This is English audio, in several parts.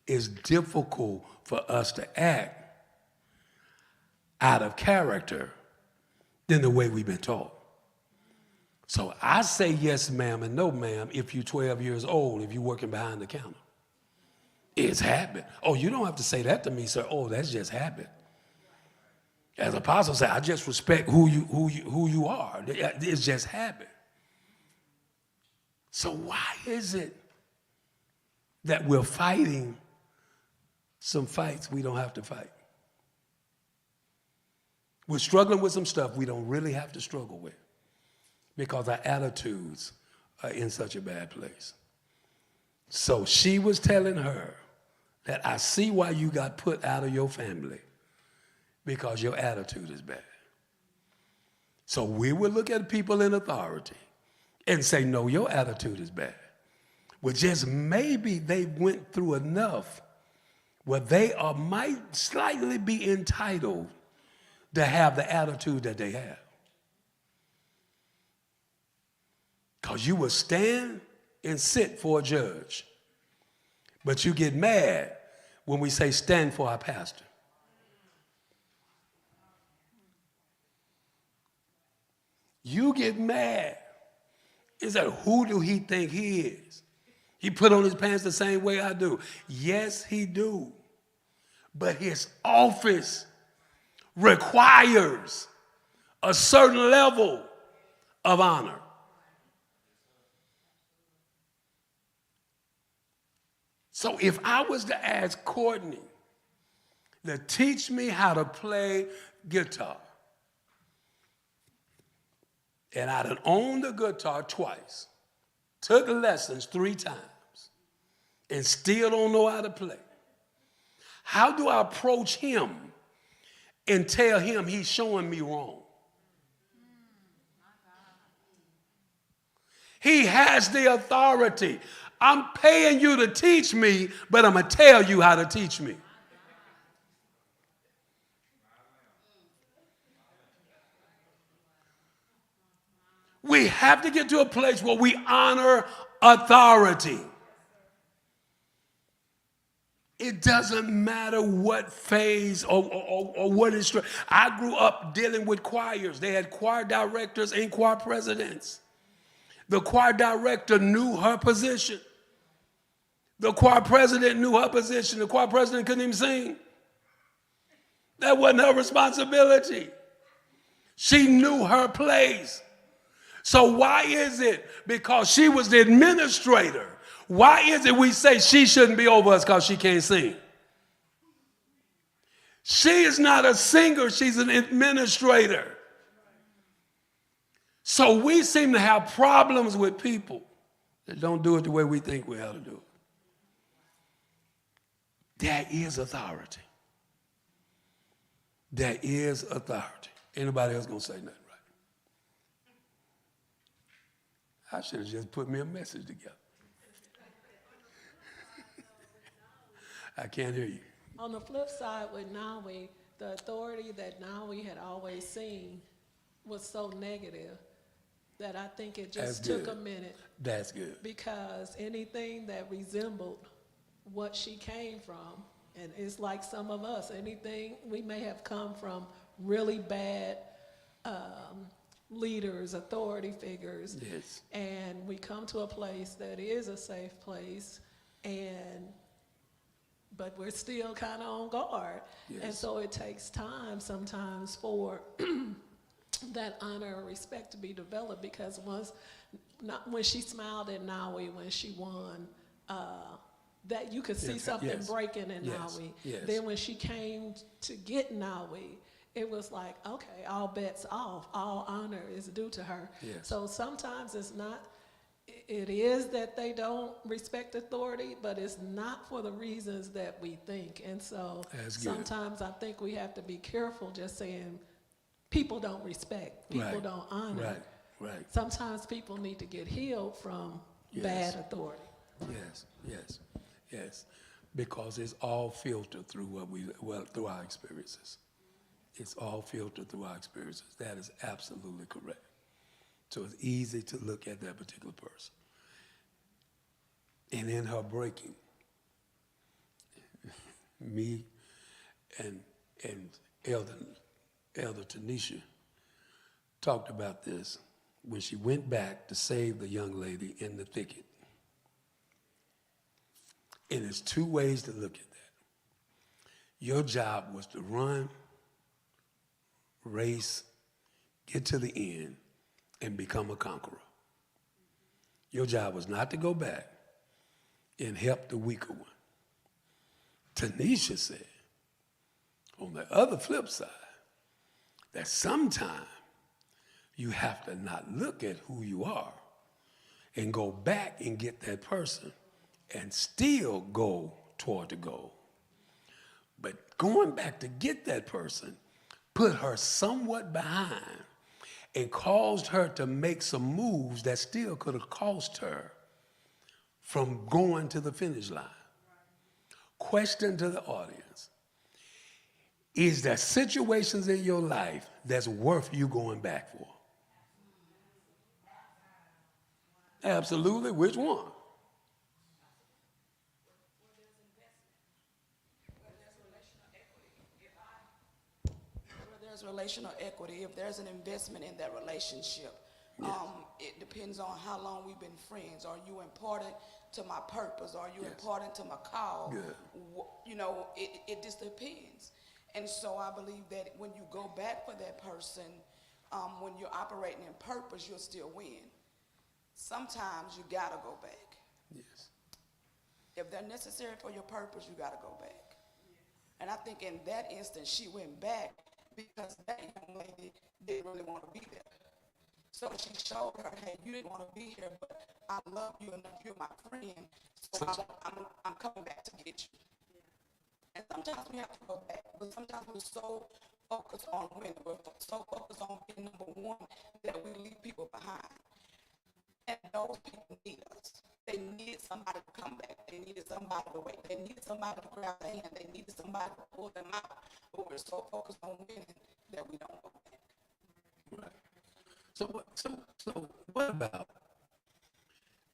it's difficult for us to act out of character than the way we've been taught. So I say yes, ma'am, and no, ma'am, if you're 12 years old, if you're working behind the counter. It's habit. Oh, you don't have to say that to me, sir. Oh, that's just habit. As Apostle said, I just respect who you are. It's just habit. So why is it that we're fighting some fights we don't have to fight? We're struggling with some stuff we don't really have to struggle with because our attitudes are in such a bad place. So she was telling her that I see why you got put out of your family because your attitude is bad. So we will look at people in authority and say, no, your attitude is bad. Well, just maybe they went through enough where they might slightly be entitled to have the attitude that they have. Because you will stand and sit for a judge, but you get mad when we say stand for our pastor. You get mad. It's like, who do he think he is? He put on his pants the same way I do. Yes, he do. But his office requires a certain level of honor. So if I was to ask Courtney to teach me how to play guitar, and I done owned the guitar twice, took lessons 3 times, and still don't know how to play, how do I approach him and tell him he's showing me wrong? He has the authority. I'm paying you to teach me, but I'm going to tell you how to teach me. We have to get to a place where we honor authority. It doesn't matter what phase or what instruction. I grew up dealing with choirs. They had choir directors and choir presidents. The choir director knew her position. The choir president knew her position. The choir president couldn't even sing. That wasn't her responsibility. She knew her place. So why is it, because she was the administrator, why is it we say she shouldn't be over us because she can't sing? She is not a singer, she's an administrator. So we seem to have problems with people that don't do it the way we think we ought to do it. There is authority. There is authority. Anybody else gonna say nothing, right? I should have just put me a message together. I can't hear you. On the flip side with Nawi, the authority that Nawi had always seen was so negative that I think it just took a minute. That's good. Because anything that resembled what she came from, and it's like some of us, anything, we may have come from really bad leaders, authority figures, yes, and we come to a place that is a safe place, but we're still kind of on guard. Yes. And so it takes time sometimes for that honor and respect to be developed, because when she smiled at Nawi when she won, that you could see something breaking in Nawi. Yes. Then when she came to get Nawi, it was like, okay, all bets off. All honor is due to her. Yes. So sometimes it is that they don't respect authority, but it's not for the reasons that we think. And so sometimes I think we have to be careful just saying people don't respect, people don't honor. Right. Sometimes people need to get healed from bad authority. Yes. Because it's all filtered through through our experiences. It's all filtered through our experiences. That is absolutely correct. So it's easy to look at that particular person. And in her breaking, me and Elder Tanisha talked about this when she went back to save the young lady in the thicket. And there's two ways to look at that. Your job was to run, race, get to the end, and become a conqueror. Your job was not to go back and help the weaker one. Tanisha said, on the other flip side, that sometimes you have to not look at who you are and go back and get that person and still go toward the goal. But going back to get that person put her somewhat behind and caused her to make some moves that still could have cost her from going to the finish line. Question to the audience. Is there situations in your life that's worth you going back for? Absolutely. Which one? Where there's relational equity, if there's an investment in that relationship, it depends on how long we've been friends. Are you important to my purpose? Are you important to my call? You know, it just depends. And so I believe that when you go back for that person, when you're operating in purpose, you'll still win. Sometimes you gotta go back. Yes. If they're necessary for your purpose, you gotta go back. And I think in that instance, she went back because that young lady didn't really want to be there. So she showed her, hey, you didn't want to be here, but I love you enough, you're my friend, so I'm coming back to get you. And sometimes we have to go back, but sometimes we're so focused on winning, we're so focused on being number one that we leave people behind. And those people need us. They needed somebody to come back. They needed somebody to wait. They needed somebody to grab their hand. They needed somebody to pull them out. But we're so focused on winning that we don't go back. Right. So what about,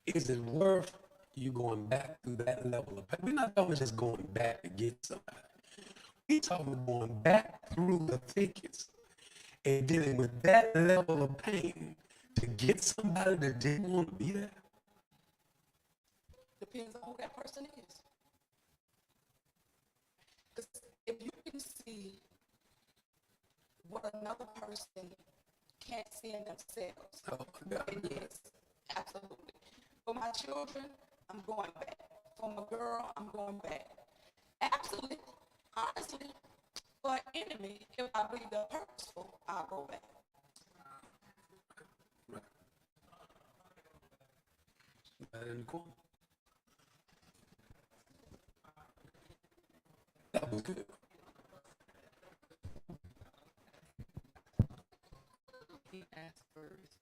is it worth you going back through that level of pain? We're not talking just going back to get somebody. We're talking going back through the thickets and dealing with that level of pain to get somebody that didn't want to be there. Depends on who that person is. Because if you can see what another person can't see in themselves, then yes, absolutely. For my children, I'm going back. For my girl, I'm going back. Absolutely. Honestly, for an enemy, if I believe they're purposeful, I'll go back. Right in the corner. That was good. He asked first.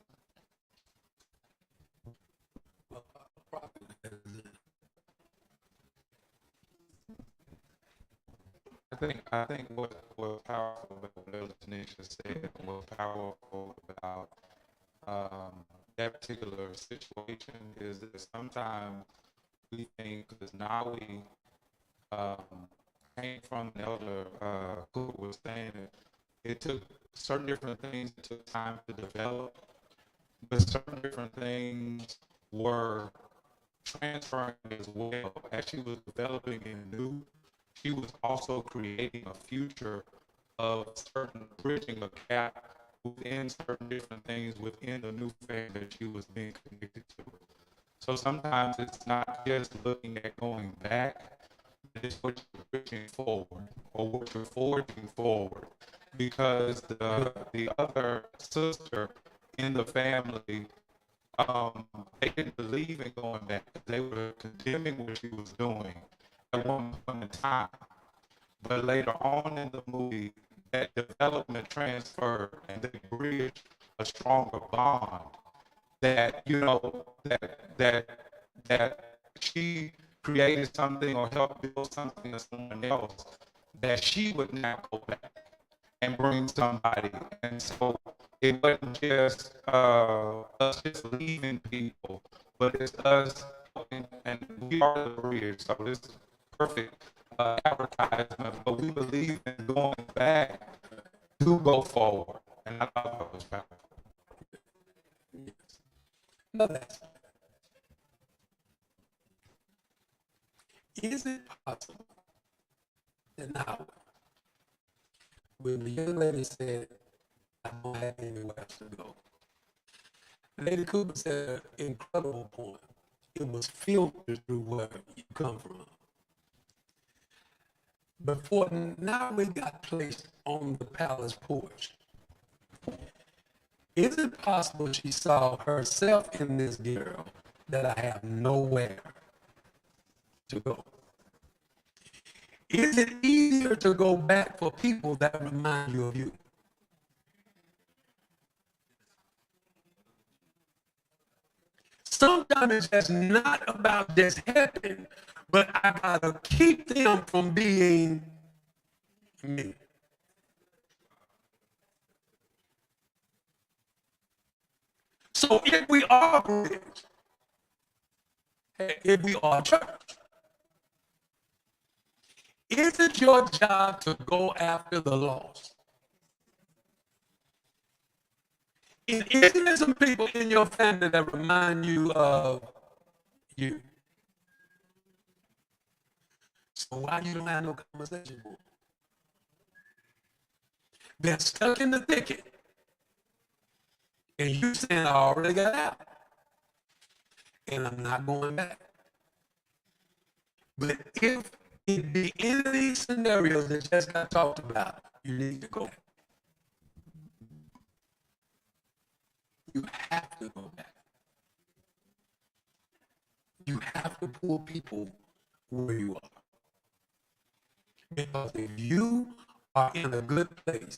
I think what was powerful about what Tanisha said, and what's powerful about that particular situation is that sometimes we think, because now we came from an elder who was saying that it took certain different things, it took time to develop, but certain different things were transferring as well. As she was developing and new, she was also creating a future of certain, bridging a gap within certain different things within the new family that she was being connected to. So sometimes it's not just looking at going back, but it's what you're bridging forward or what you're forging forward. Because the other sister in the family, they didn't believe in going back. They were condemning what she was doing at one point in time. But later on in the movie, that development transferred and they bridged a stronger bond that, you know, that she created something or helped build something to someone else, that she would now go back and bring somebody. And so it wasn't just us just leaving people, but it's us, and we are the bridge. So this is perfect advertisement, but we believe in going back to go forward. And I thought that was powerful. No, that's, is it possible that now, when the young lady said, I don't have anywhere else to go, Lady Cooper said an incredible point. It was filtered through where you come from. Before now we got placed on the palace porch. Is it possible she saw herself in this girl that I have nowhere to go? Is it easier to go back for people that remind you of you? Sometimes it's just not about just helping, but I gotta keep them from being me. So if we are Bridge, if we are church, is it your job to go after the lost? And isn't there some people in your family that remind you of you? So why you don't have no conversation with them? They're stuck in the thicket. And you saying, I already got out. And I'm not going back. But if it be any of these scenarios that just got talked about, you need to go back. You have to go back. You have to pull people where you are. Because if you are in a good place,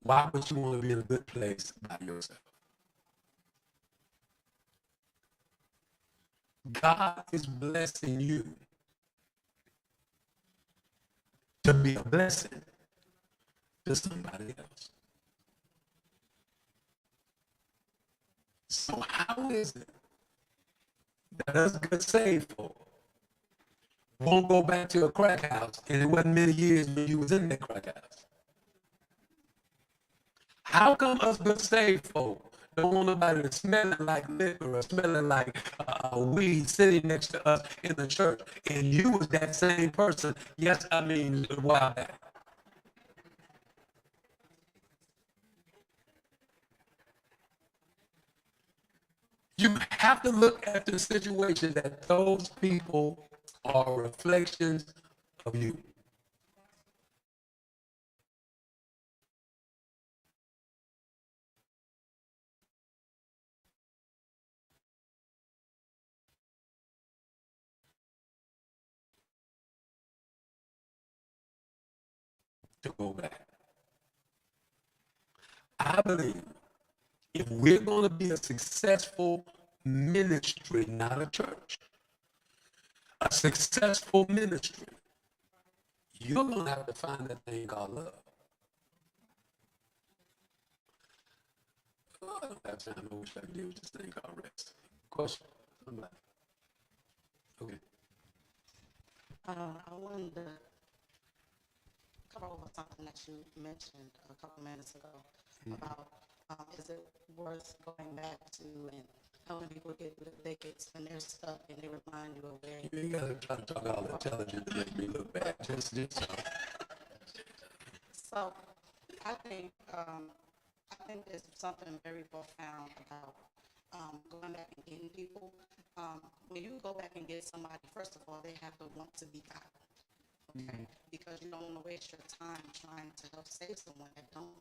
why would you want to be in a good place by yourself? God is blessing you to be a blessing to somebody else. So how is it that us good saved folk won't go back to a crack house and it wasn't many years when you was in that crack house? How come us good saved folk don't want nobody smelling like liquor or smelling like weed sitting next to us in the church? And you was that same person, yes, I mean, a while back. You have to look at the situation that those people are reflections of you. To go back. I believe if we're going to be a successful ministry, not a church, a successful ministry, you're going to have to find that thing called love. Oh, I don't have time. I wish I could deal with this thing called rest. Question? Somebody? Okay. I wanted to cover over something that you mentioned a couple minutes ago about is it worth going back to and helping people get through the thickets when they're stuck and they remind you of where You ain't got to try to talk all intelligent to make me look bad. Just So I think there's something very profound about going back and getting people. When you go back and get somebody, first of all, they have to want to be gotten. Okay? Because you don't want to waste your time trying to help save someone that don't